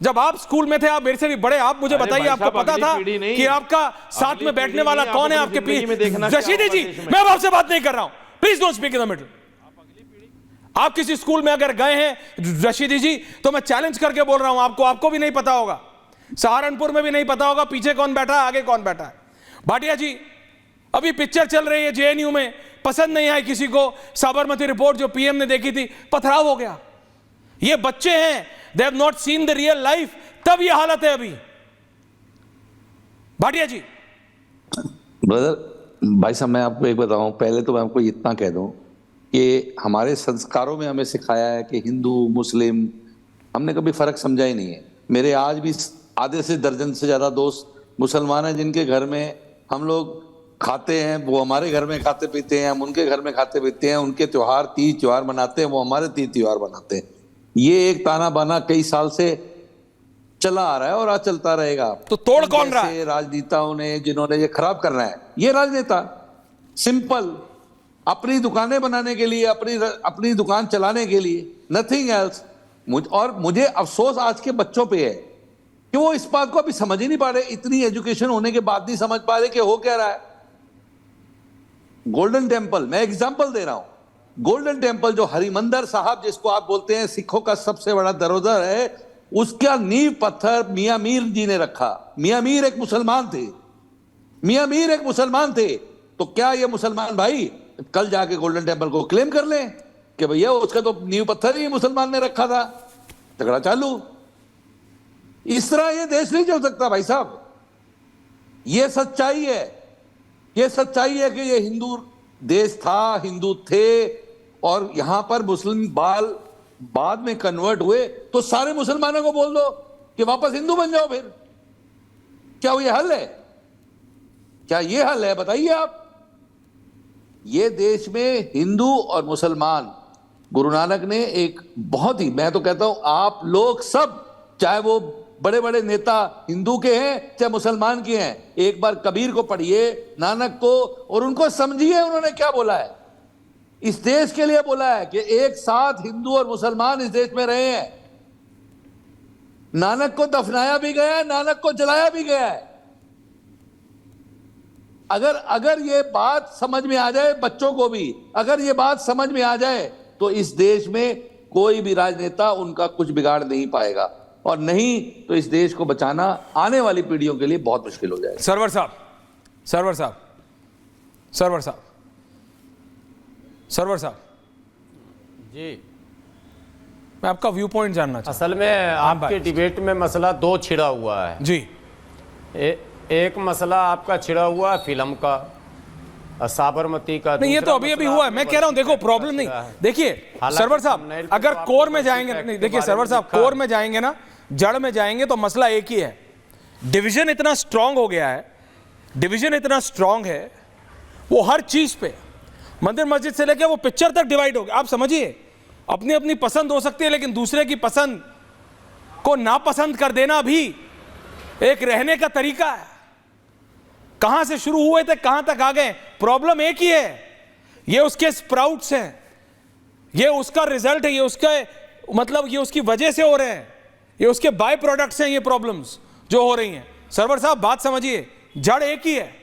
जब आप स्कूल में थे, आप मेरे से भी बड़े, आप मुझे बताइए, आपको पता था कि आपका साथ में बैठने वाला कौन है आपके पीछे? रशीदी जी, मैं आपसे बात नहीं कर रहा हूं, please don't speak in the middle. आप किसी स्कूल में अगर गए हैं रशीदी जी, तो मैं चैलेंज करके बोल रहा हूं, आपको भी नहीं पता होगा, सहारनपुर में भी नहीं पता होगा पीछे कौन बैठा है, आगे कौन बैठा है। भाटिया जी, अभी पिक्चर चल रही है जेएनयू में, पसंद नहीं आई किसी को, साबरमती रिपोर्ट जो पीएम ने देखी थी, पथराव हो गया। ये बच्चे हैं, they have not seen the real life, तब ये हालत है अभी। भाटिया जी। ब्रदर, भाई साहब, मैं आपको एक बताऊं, पहले तो मैं आपको इतना कह दूं कि हमारे संस्कारों में हमें सिखाया है कि हिंदू मुस्लिम हमने कभी फर्क समझा ही नहीं है। मेरे आज भी आधे से दर्जन से ज्यादा दोस्त मुसलमान हैं जिनके घर में हम लोग खाते हैं, वो हमारे घर में खाते पीते हैं, हम उनके घर में खाते पीते हैं, उनके त्योहार तीज त्योहार मनाते हैं, वो हमारे तीज त्योहार मनाते हैं। ये एक ताना बाना कई साल से चला आ रहा है और आज चलता रहेगा। तो तोड़ कौन रहा है? राजनेताओं ने, जिन्होंने ये खराब करना है, ये राजनेता सिंपल अपनी दुकानें बनाने के लिए, अपनी दुकान चलाने के लिए, नथिंग एल्स। मुझे अफसोस आज के बच्चों पे है कि वो इस बात को अभी समझ ही नहीं पा रहे, इतनी एजुकेशन होने के बाद नहीं समझ पा रहे कि हो क्या रहा है। गोल्डन टेम्पल, मैं एग्जांपल दे रहा हूं, गोल्डन टेम्पल जो हरिमंदिर साहब जिसको आप बोलते हैं सिखों का सबसे बड़ा धरोहर है, उसका नींव पत्थर मियां मीर जी ने रखा। मियां मीर एक मुसलमान थे, मियां मीर एक मुसलमान थे। तो क्या ये मुसलमान भाई कल जाके गोल्डन टेम्पल को क्लेम कर लें कि भैया उसका तो नींव पत्थर ही मुसलमान ने रखा था? झगड़ा चालू। इस तरह ये देश नहीं चल सकता भाई साहब। ये सच्चाई है, ये सच्चाई है कि ये हिंदू देश था, हिंदू थे, और यहां पर मुस्लिम बाल बाद में कन्वर्ट हुए, तो सारे मुसलमानों को बोल दो कि वापस हिंदू बन जाओ। फिर क्या ये हल है? क्या ये हल है? बताइए आप। ये देश में हिंदू और मुसलमान, गुरु नानक ने एक बहुत ही, मैं तो कहता हूं आप लोग सब, चाहे वो बड़े बड़े नेता हिंदू के हैं चाहे मुसलमान के हैं, एक बार कबीर को पढ़िए, नानक को, और उनको समझिए उन्होंने क्या बोला है। इस देश के लिए बोला है कि एक साथ हिंदू और मुसलमान इस देश में रहे हैं। नानक को दफनाया भी गया है, नानक को जलाया भी गया है। अगर ये बात समझ में आ जाए बच्चों को भी, अगर ये बात समझ में आ जाए, तो इस देश में कोई भी राजनेता उनका कुछ बिगाड़ नहीं पाएगा, और नहीं तो इस देश को बचाना आने वाली पीढ़ियों के लिए बहुत मुश्किल हो जाएगा। सरवर साहब, सरवर साहब, सरवर साहब, सरवर साहब जी, मैं आपका व्यू पॉइंट जानना चाहता हूं। असल में आपके डिबेट में मसला दो छिड़ा हुआ है जी। एक मसला आपका छिड़ा हुआ है फिल्म का, साबरमती का। नहीं, ये तो अभी अभी हुआ है। मैं कह रहा हूं, देखो प्रॉब्लम नहीं, देखिए सरवर साहब, अगर कोर में जाएंगे, नहीं देखिए सरवर साहब, कोर में जाएंगे ना, जड़ में जाएंगे, तो मसला एक ही है। डिवीजन इतना स्ट्रांग हो गया है, डिवीजन इतना स्ट्रांग है, वो हर चीज पे, मंदिर मस्जिद से लेकर वो पिक्चर तक डिवाइड हो गया। आप समझिए, अपनी अपनी पसंद हो सकती है, लेकिन दूसरे की पसंद को नापसंद कर देना भी एक रहने का तरीका है। कहां से शुरू हुए थे, कहां तक आ गए, प्रॉब्लम एक ही है। ये उसके स्प्राउट्स हैं, ये उसका रिजल्ट है, ये उसका मतलब ये उसकी वजह से हो रहे हैं, ये उसके बाय प्रोडक्ट्स हैं, ये प्रॉब्लम्स जो हो रही हैं। सरवर साहब बात समझिए, जड़ एक ही है।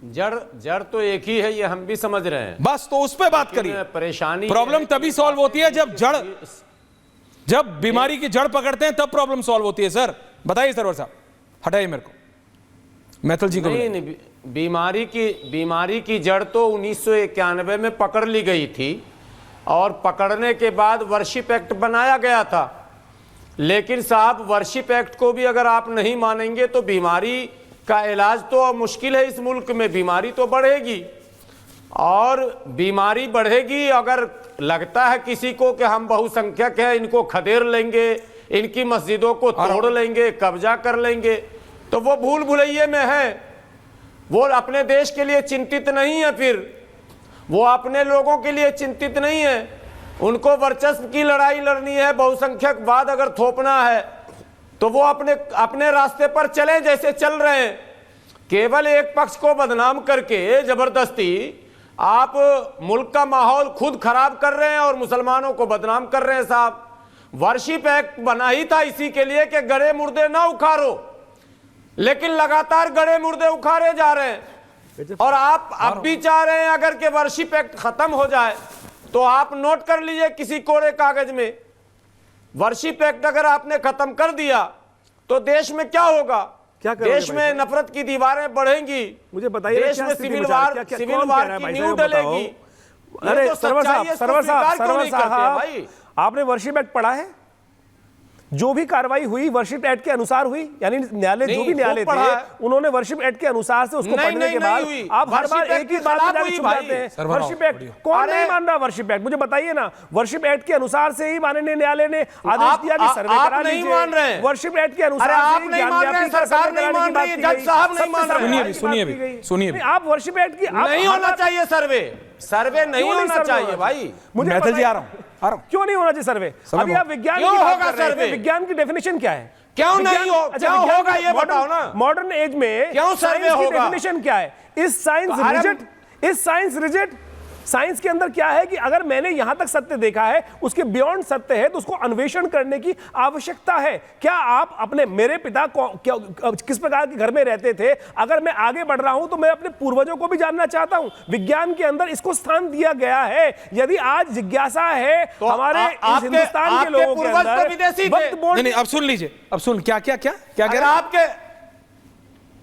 जड़ तो एक ही है, ये हम भी समझ रहे हैं, बस तो उस पे बात करिए। परेशानी, प्रॉब्लम तभी सॉल्व होती है जब बीमारी की जड़ पकड़ते हैं, तब प्रॉब्लम सॉल्व होती है। सर बताइए सरवर साहब, हटाइए मेरे को, मैथल जी को। नहीं, बीमारी की जड़ तो 1991 में पकड़ ली गई थी, और पकड़ने के बाद वर्शिप एक्ट बनाया गया था। लेकिन साहब, वर्शिप एक्ट को भी अगर आप नहीं मानेंगे तो बीमारी का इलाज तो मुश्किल है। इस मुल्क में बीमारी तो बढ़ेगी, और बीमारी बढ़ेगी। अगर लगता है किसी को कि हम बहुसंख्यक हैं, इनको खदेड़ लेंगे, इनकी मस्जिदों को तोड़ लेंगे, कब्जा कर लेंगे, तो वो भूल भुलैये में है। वो अपने देश के लिए चिंतित नहीं है, फिर वो अपने लोगों के लिए चिंतित नहीं है। उनको वर्चस्व की लड़ाई लड़नी है, बहुसंख्यकवाद अगर थोपना है तो वो अपने रास्ते पर चलें जैसे चल रहे हैं। केवल एक पक्ष को बदनाम करके जबरदस्ती आप मुल्क का माहौल खुद खराब कर रहे हैं और मुसलमानों को बदनाम कर रहे हैं साहब। वर्शिप एक्ट बना ही था इसी के लिए कि गड़े मुर्दे ना उखाड़ो, लेकिन लगातार गड़े मुर्दे उखाड़े जा रहे हैं। और आप अब भी चाह रहे हैं अगर के वर्शिप एक्ट खत्म हो जाए तो आप नोट कर लीजिए किसी कोरे कागज में, वर्शिप एक्ट अगर आपने खत्म कर दिया तो देश में क्या होगा? क्या करोगे देश में नफरत की दीवारें बढ़ेंगी, मुझे बताइए देश में सिविल वार की नींव डलेगी। अरे सरवर साहब, आपने वर्शिप एक्ट पढ़ा है? जो भी कार्रवाई हुई वर्शिप एक्ट के अनुसार हुई, यानी न्यायालय जो भी न्यायालय थे उन्होंने वर्शिप एक्ट के अनुसार से उसको पढ़ने के बाद आप हर बार एक ही बात पे छुप जाते हैं। वर्शिप एक्ट कौन नहीं मान रहा? वर्शिप एक्ट मुझे बताइए ना। वर्शिप एक्ट के अनुसार से ही माननीय न्यायालय ने आदेश दिया कि सर्वे करा लीजिए। वर्शिप एक्ट के अनुसार सुनिए, आप वर्शिप एक्ट की नहीं होना चाहिए सर्वे नहीं होना चाहिए भाई। मैथिल जी आ रहा हूं। क्यों नहीं होना चाहिए सर्वे? अभी आप विज्ञान की बात कर रहे थे, विज्ञान की डेफिनेशन क्या है? क्यों नहीं हो? क्या होगा ये बताओ ना। मॉडर्न एज में क्यों सर्वे होगा? डेफिनेशन क्या है? इस साइंस रिजिड साइंस के अंदर क्या है कि अगर मैंने यहां तक सत्य देखा है, उसके बियॉन्ड सत्य है, तो उसको अन्वेषण करने की आवश्यकता है। क्या आप अपने, मेरे पिता किस प्रकार के घर में रहते थे, अगर मैं आगे बढ़ रहा हूं तो मैं अपने पूर्वजों को भी जानना चाहता हूं। विज्ञान के अंदर इसको स्थान दिया गया है। यदि आज जिज्ञासा है तो हमारे हिंदुस्तान के लोगों के अंदर, नहीं, अब सुन लीजिए, अब सुन क्या क्या क्या क्या कह रहे हैं आपके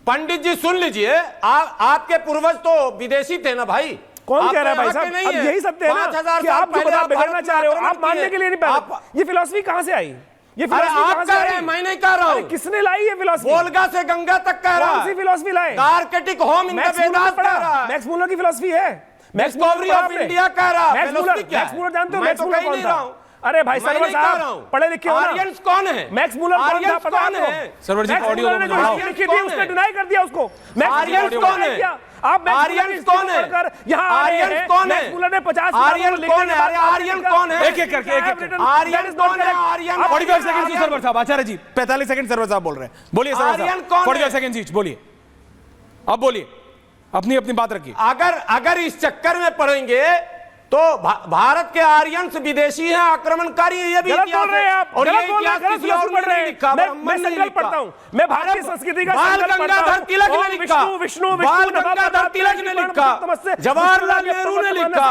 पंडित जी, सुन लीजिए, आपके पूर्वज तो विदेशी थे ना भाई। कौन कह रहा है भाई साहब? अब यही सत्य है ना कि आप जो बता बिगड़ना चाह रहे हो, आप मानने के लिए नहीं पैदा। ये फिलॉसफी कहां से आई? ये फिलॉसफी कहां से आई? मैं नहीं कह रहा हूं। किसने लाई ये फिलॉसफी? वोल्गा से गंगा तक कह रहा है। कौन सी फिलॉसफी लाए? Arctic home in the Vedas कह रहा है। मैक्स मूलर की फिलॉसफी है। डिस्कवरी ऑफ इंडिया कह रहा है। मैक्स मूलर जानते हो? मैक्स मूलर कौन था? अरे भाई सरवर साहब, पढ़े लिखे हो ना? आर्यन्स कौन है? मैक्स मूलर कौन था पता है? सरवर जी ऑडियो लिखी थी, उसने डिनाई कर दिया उसको। आर्यन्स कौन है? आप आर्यन्स कौन है? यहाँ आर्यन्स कौन है? मैक्स मूलर ने 50 आर्यन कौन है? अरे आर्यन कौन है? एक एक करके आर्यन कौन है? आर्यन 45 सेकंड सर्वर साहब, आचार्य जी 45 सेकंड सर्वर साहब बोल रहे हैं, बोलिए सर्वर आर्यन साहब। कौन है? 45 सेकंड जी बोलिए, अब बोलिए, अपनी अपनी बात रखिए। अगर इस चक्कर में पड़ेंगे तो भारत के आर्यंस विदेशी हैं, आक्रमणकारी हैं, ये भी इतिहास है। और ये इतिहास किसी और ने नहीं लिखा। मैं संकल्प पढ़ता हूं, मैं भारतीय संस्कृति का संकल्प पढ़ता हूं। तिलक ने लिखा, बाल गंगाधर तिलक ने लिखा, जवाहरलाल नेहरू ने लिखा,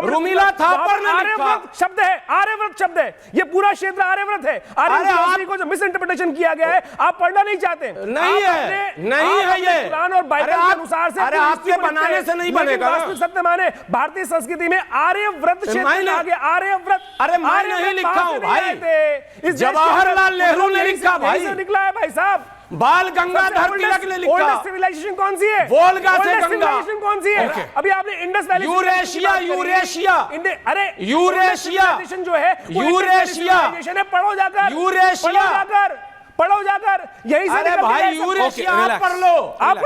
रुमिला थापर ने लिखा। शब्द है, आर्यव्रत शब्द है, ये पूरा क्षेत्र आर्यव्रत है। आर्यव्रत को जो मिस इंटरप्रिटेशन किया गया है, आप पढ़ना नहीं चाहते। नहीं है ये कुरान और बाइबल के अनुसार से, अरे आपके बनाने से नहीं बनेगा। सत्य माने भारतीय संस्कृति में आर्यव्रत क्षेत्र आगे आर्यव्रत। अरे मैं नहीं लिखा हूं भाई, जवाहरलाल नेहरू ने लिखा भाई, निकला है भाई साहब। बाल गंगाधर तिलक ने लिखा। ओल्डेस्ट सिविलाइजेशन कौन सी है? वोल्गा से गंगा। सिविलाइजेशन कौन सी है? अभी आपने इंडस वैली, यूरेशिया अरे यूरेशिया जो है, यूरेशिया पढ़ो जाकर, पढ़ो जाकर, यही से अरे भाई यूरेशिया आप पढ़ लो।